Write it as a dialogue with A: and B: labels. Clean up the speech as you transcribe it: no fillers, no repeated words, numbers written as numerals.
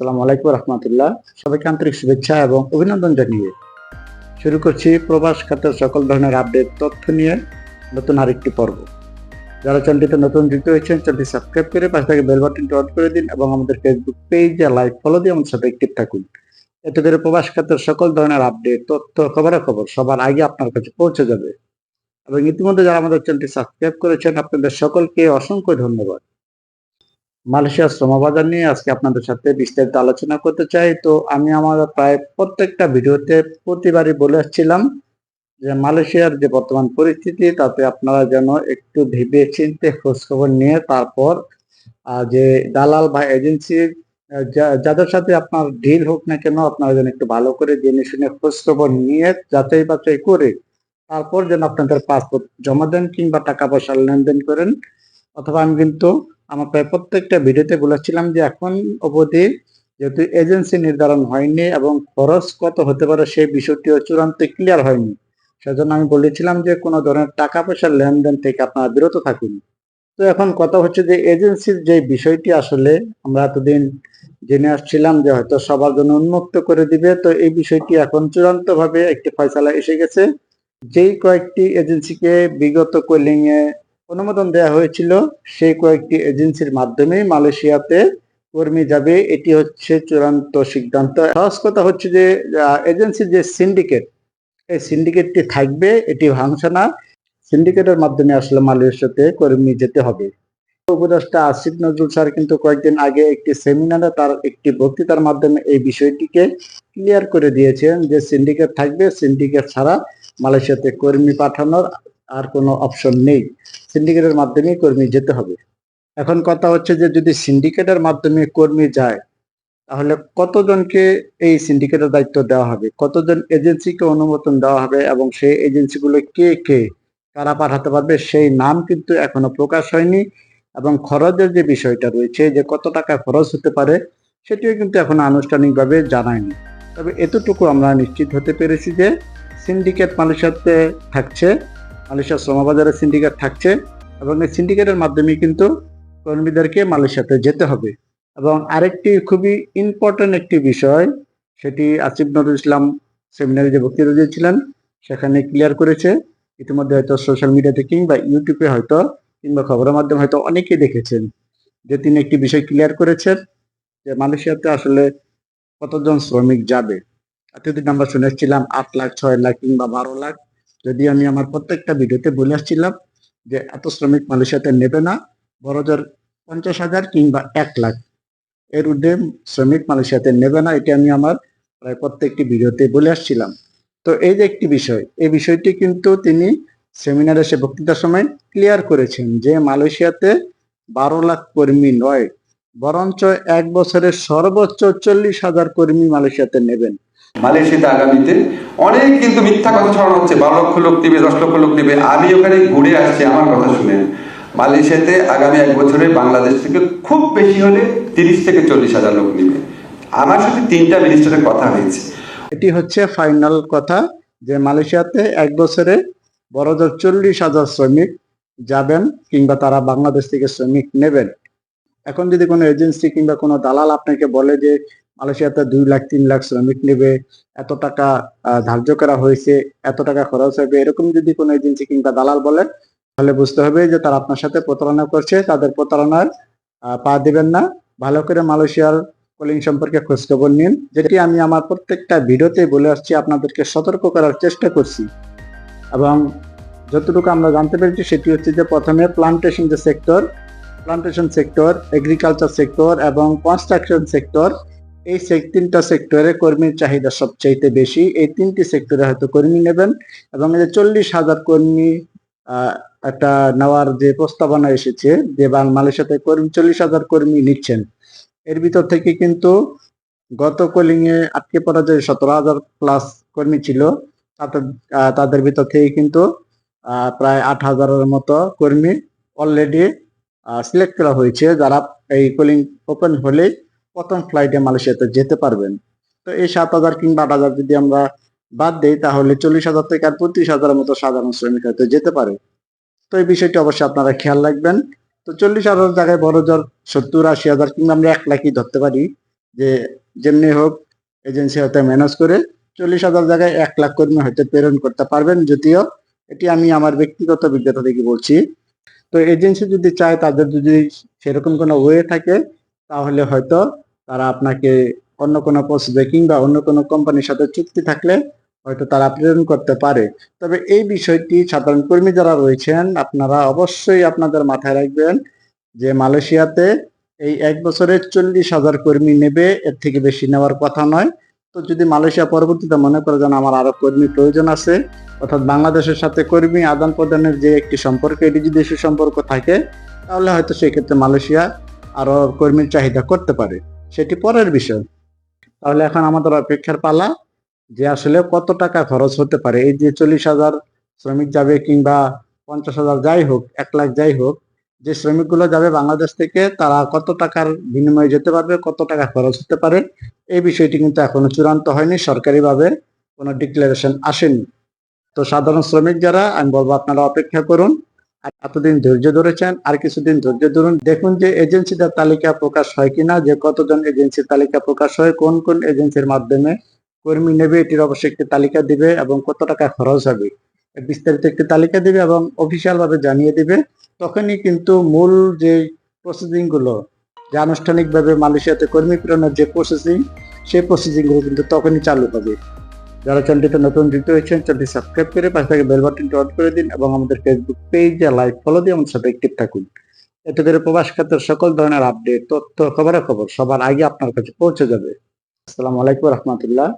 A: আসসালামু আলাইকুম রহমতুল্লাহ। সবাইকে আন্তরিক শুভেচ্ছা এবং অভিনন্দন জানিয়ে শুরু করছি প্রবাস খাতের সকল ধরনের আপডেট তথ্য নিয়ে নতুন আরেকটি পর্ব। যারা চ্যানেলটিতে নতুন যুক্ত হয়েছেন, চ্যানেলটি সাবস্ক্রাইব করে পাশে থাকা বেল বাটনটি অন করে দিন এবং আমাদের ফেসবুক পেজে লাইক ফলো দিয়ে আমাদের সাথে অ্যাক্টিভ থাকুন। এতে করে প্রবাস খাতের সকল ধরনের আপডেট তথ্য খবরাখবর সবার আগে আপনার কাছে পৌঁছে যাবে। এবং ইতিমধ্যে যারা আমাদের চ্যানেলটি সাবস্ক্রাইব করেছেন, আপনাদের সকলকে অসংখ্য ধন্যবাদ। মালয়েশিয়ার শ্রমবাজার নিয়ে আজকে আপনাদের সাথে বিস্তারিত আলোচনা করতে চাই। তো আমি আমার প্রায় প্রত্যেকটা ভিডিওতে প্রতিবারই বলে আসছিলাম যে মালয়েশিয়ার যে বর্তমান পরিস্থিতি, তাতে আপনারা যেন একটু ভেবে চিন্তে খোঁজখবর নিয়ে তারপর যে দালাল বা এজেন্সির যাদের সাথে আপনার ডিল হোক না কেন, আপনারা যেন একটু ভালো করে জেনে শুনে খোঁজখবর নিয়ে যাচাই বাছাই করে তারপর যেন আপনাদের পাসপোর্ট জমা দেন কিংবা টাকা পয়সা লেনদেন করেন। অথবা আমি কিন্তু আমার প্রায় প্রত্যেকটা ভিডিওতে বলেছিলাম যে এখন অবধি যেহেতু এজেন্সি নির্ধারণ হয়নি এবং খরচ কত হতে পারে সেই বিষয়টিও চূড়ান্ত ক্লিয়ার হয়নি, সেজন্য আমি বলেছিলাম যে কোনো ধরনের টাকা পয়সার লেনদেন থেকে আপনারা বিরত থাকুন। তো এখন কথা হচ্ছে যে এজেন্সির যে বিষয়টি আসলে আমরা এতদিন জেনে আসছিলাম যে হয়তো সবার জন্য উন্মুক্ত করে দিবে, তো এই বিষয়টি এখন চূড়ান্ত ভাবে একটি ফয়সালা এসে গেছে। যেই কয়েকটি এজেন্সিকে বিগত কলিং এ অনুমোদন দেওয়া হয়েছিল, সেই কয়েকটি এজেন্সির মাধ্যমেই মালয়েশিয়াতে কর্মী যাবে, এটি হচ্ছে চূড়ান্ত সিদ্ধান্ত। সহজ কথা হচ্ছে যে এজেন্সির যে সিন্ডিকেট, এই সিন্ডিকেটটি থাকবে, এটি ভাঙছে না। সিন্ডিকেটের মাধ্যমে আসলে মালয়েশিয়াতে কর্মী যেতে হবে। উপদেষ্টা আসিফ নজরুল স্যার কিন্তু কয়েকদিন আগে একটি সেমিনারে তার একটি বক্তৃতার মাধ্যমে এই বিষয়টিকে ক্লিয়ার করে দিয়েছেন যে সিন্ডিকেট থাকবে, সিন্ডিকেট ছাড়া মালয়েশিয়াতে কর্মী পাঠানোর আর কোনো অপশন নেই, সিন্ডিকেটের মাধ্যমে কর্মী যেতে হবে। এখন কথা হচ্ছে যে যদি সিন্ডিকেটের মাধ্যমে কর্মী যায়, তাহলে কতজনকে এই সিন্ডিকেটের দায়িত্ব দেওয়া হবে, কতজন এজেন্সিকে অনুমোদন দেওয়া হবে এবং সেই এজেন্সিগুলো কে কে কারা পাঠাতে পারবে সেই নাম কিন্তু এখনো প্রকাশ হয়নি। এবং খরচের যে বিষয়টা রয়েছে যে কত টাকা খরচ হতে পারে, সেটিও কিন্তু এখনো আনুষ্ঠানিকভাবে জানায়নি। তবে এতটুকু আমরা নিশ্চিত হতে পেরেছি যে সিন্ডিকেট মালয়েশিয়াতে থাকছে, মালয়েশিয়া শ্রমবাজারে সিন্ডিকেট থাকছে এবং এই সিন্ডিকেটের মাধ্যমে কিন্তু কর্মীদেরকে মালয়েশিয়াতে যেতে হবে। এবং আরেকটি খুবই ইম্পর্টেন্ট একটি বিষয়, সেটি আসিফ নজরুল ইসলাম সেমিনারে যে বক্তৃতা দিয়েছিলেন সেখানে ক্লিয়ার করেছে। ইতিমধ্যে হয়তো সোশ্যাল মিডিয়াতে কিংবা ইউটিউবে হয়তো কিংবা খবরের মাধ্যমে হয়তো অনেকেই দেখেছেন যে তিনি একটি বিষয় ক্লিয়ার করেছেন যে মালয়েশিয়াতে আসলে কতজন শ্রমিক যাবে। এতদিন আমরা শুনে আসছিলাম 8 লাখ, 6 লাখ কিংবা 12 লাখ। যদি আমি আমার প্রত্যেকটা ভিডিওতে বলে আসছিলাম যে এত শ্রমিক মালয়েশিয়াতে নেবে না, বড়জোর 50,000 কিংবা 1 লাখ এর ঊর্ধ্বে শ্রমিক মালয়েশিয়াতে নেবে না, এটি আমি আমার প্রায় প্রত্যেকটি ভিডিওতে বলে আসছিলাম। তো এই যে একটি বিষয়, এই বিষয়টি কিন্তু তিনি সেমিনারে সে বক্তৃতার সময় ক্লিয়ার করেছেন যে মালয়েশিয়াতে 12 লাখ কর্মী নয়, বরঞ্চ 1 বছরে সর্বোচ্চ 40,000 কর্মী মালয়েশিয়াতে নেবেন।
B: মালয়েশিয়াতে আগামীতে অনেক কিন্তু মিথ্যা কথা ছড়ানো হচ্ছে, 12 লক্ষ লোক নেবে, 10 লক্ষ লোক নেবে। আমি ওখানে ঘুরে আসছি, আমার কথা শুনেন। মালয়েশিয়াতে আগামী 1 বছরে বাংলাদেশ থেকে খুব বেশি হলে 30 থেকে 40,000 লোক নেবে। আমার সাথে 3টা মিনিস্টারের কথা হয়েছে।
A: এটি হচ্ছে ফাইনাল কথা যে মালয়েশিয়াতে 1 বছরে বড়জোর 40,000 শ্রমিক যাবেন কিংবা তারা বাংলাদেশ থেকে শ্রমিক নেবেন। এখন যদি কোনো এজেন্সি কিংবা কোনো দালাল আপনাকে বলে যে মালয়েশিয়াতে 2 লাখ 3 লাখ শ্রমিক নেবে, এত টাকা ধার্য করা হয়েছে, এত টাকা খরচ হবে, এরকম যদি কোনো এজেন্সি কিংবা দালাল বলে, তাহলে বুঝতে হবে যে তারা আপনার সাথে প্রতারণা করছে। তাদের প্রতারণার পা দিবেন না। ভালো করে মালয়েশিয়ার কলিং সম্পর্কে খোঁজখবর নিন, যেটি আমি আমার প্রত্যেকটা ভিডিওতে বলে আসছি, আপনাদেরকে সতর্ক করার চেষ্টা করছি। এবং যতটুকু আমরা জানতে পেরেছি সেটি হচ্ছে যে প্রথমে প্লান্টেশন যে sector, plantation sector, agriculture sector এবং কনস্ট্রাকশন সেক্টর, এই 3টা সেক্টরে কর্মীর চাহিদা সবচাইতে বেশি। এই 3টি সেক্টরে হয়তো কর্মী নেবেন এবং এই যে 40,000 কর্মী একটা নেওয়ার যে প্রস্তাবনা এসেছে যে মালয়েশিয়াতে কর্মী 40,000 কর্মী নিচ্ছেন, এর ভিতর থেকে কিন্তু গত কলিং এ আটকে পড়া যে 17,000 প্লাস কর্মী ছিল, তাদের ভিতর থেকে কিন্তু প্রায় 8,000-এর মতো কর্মী অলরেডি সিলেক্ট করা হয়েছে, যারা এই কলিং ওপেন হলে প্রথম ফ্লাইটে মালয়েশিয়াতে যেতে পারবেন। তো এই 7,000 কিংবা 8,000 যদি আমরা বাদ দিই, তাহলে 40,000 থেকে আর 35,000-এর মতো সাধারণ শ্রমিক হয়তো যেতে পারে। তো এই বিষয়টি অবশ্যই আপনারা খেয়াল রাখবেন। তো 40,000 জায়গায় বড়জোর 70-80,000 কিংবা আমরা 1 লাখই ধরতে পারি, যে যেমনি হোক এজেন্সি হয়তো ম্যানেজ করে 40,000 জায়গায় 1 লাখ কর্মী হয়তো প্রেরণ করতে পারবেন, যদিও এটি আমি আমার ব্যক্তিগত অভিজ্ঞতা থেকে বলছি। তো এজেন্সি যদি চায়, তাদের যদি সেরকম কোনো ওয়ে থাকে, তাহলে হয়তো তারা আপনাকে অন্য কোনো প্রসেসে কিংবা অন্য কোনো কোম্পানির সাথে চুক্তি থাকলে হয়তো তারা প্রেরণ করতে পারে। তবে এই বিষয়টি সাধারণ কর্মী যারা রয়েছেন, আপনারা অবশ্যই আপনাদের মাথায় রাখবেন যে মালয়েশিয়াতে এই 1 বছরে 40,000 কর্মী নেবে, এর থেকে বেশি নেওয়ার কথা নয়। তো যদি মালয়েশিয়া পরবর্তীতে মনে করে যেন আমার আরো কর্মী প্রয়োজন আছে, অর্থাৎ বাংলাদেশের সাথে কর্মী আদান প্রদানের যে একটি সম্পর্ক, এটি যদি সুসম্পর্ক থাকে, তাহলে হয়তো সেই ক্ষেত্রে মালয়েশিয়া আরো কর্মীর চাহিদা করতে পারে, সেটি পরের বিষয়। তাহলে এখন আমাদের অপেক্ষার পালা যে আসলে কত টাকা খরচ হতে পারে। এই যে 40,000 শ্রমিক যাবে কিংবা 50,000 যাই হোক, 1 লাখ যাই হোক, যে শ্রমিকগুলো যাবে বাংলাদেশ থেকে, তারা কত টাকার বিনিময়ে যেতে পারবে, কত টাকা খরচ হতে পারে, এই বিষয়টি কিন্তু এখনো চূড়ান্ত হয়নি, সরকারিভাবে কোনো ডিক্লারেশন আসেনি। তো সাধারণ শ্রমিক যারা, আমি বলবো আপনারা অপেক্ষা করুন। আর এতদিন ধৈর্য ধরেছেন, আর কিছুদিন ধৈর্য ধরুন, দেখুন যে এজেন্সিটার তালিকা প্রকাশ হয় কিনা, যে কতজন এজেন্সির তালিকা প্রকাশ হয়, কোন কোন এজেন্সির মাধ্যমে কর্মী নেবে, এটির অবশ্যই একটি তালিকা দিবে এবং কত টাকা খরচ হবে এর বিস্তারিত একটি তালিকা দিবে এবং অফিসিয়াল ভাবে জানিয়ে দিবে। তখনই কিন্তু মূল যে প্রসেসিং গুলো, যে আনুষ্ঠানিকভাবে মালয়েশিয়াতে কর্মী প্রেরণের যে প্রসেসিং, সেই প্রসেসিং গুলো কিন্তু তখনই চালু হবে। যারা চ্যানেলটিতে নতুন যুক্ত হয়েছেন, চ্যানেলটি সাবস্ক্রাইব করে পাশে থাকা বেল বাটনটি অন করে দিন এবং আমাদের ফেসবুক পেজে লাইক ফলো দিয়ে আমাদের সাথে অ্যাক্টিভ থাকুন। এতে করে প্রবাস খাতের সকল ধরনের আপডেট, তথ্য, খবরাখবর সবার আগে আপনার কাছে পৌঁছে যাবে। আসসালামু আলাইকুম রহমতুল্লাহ।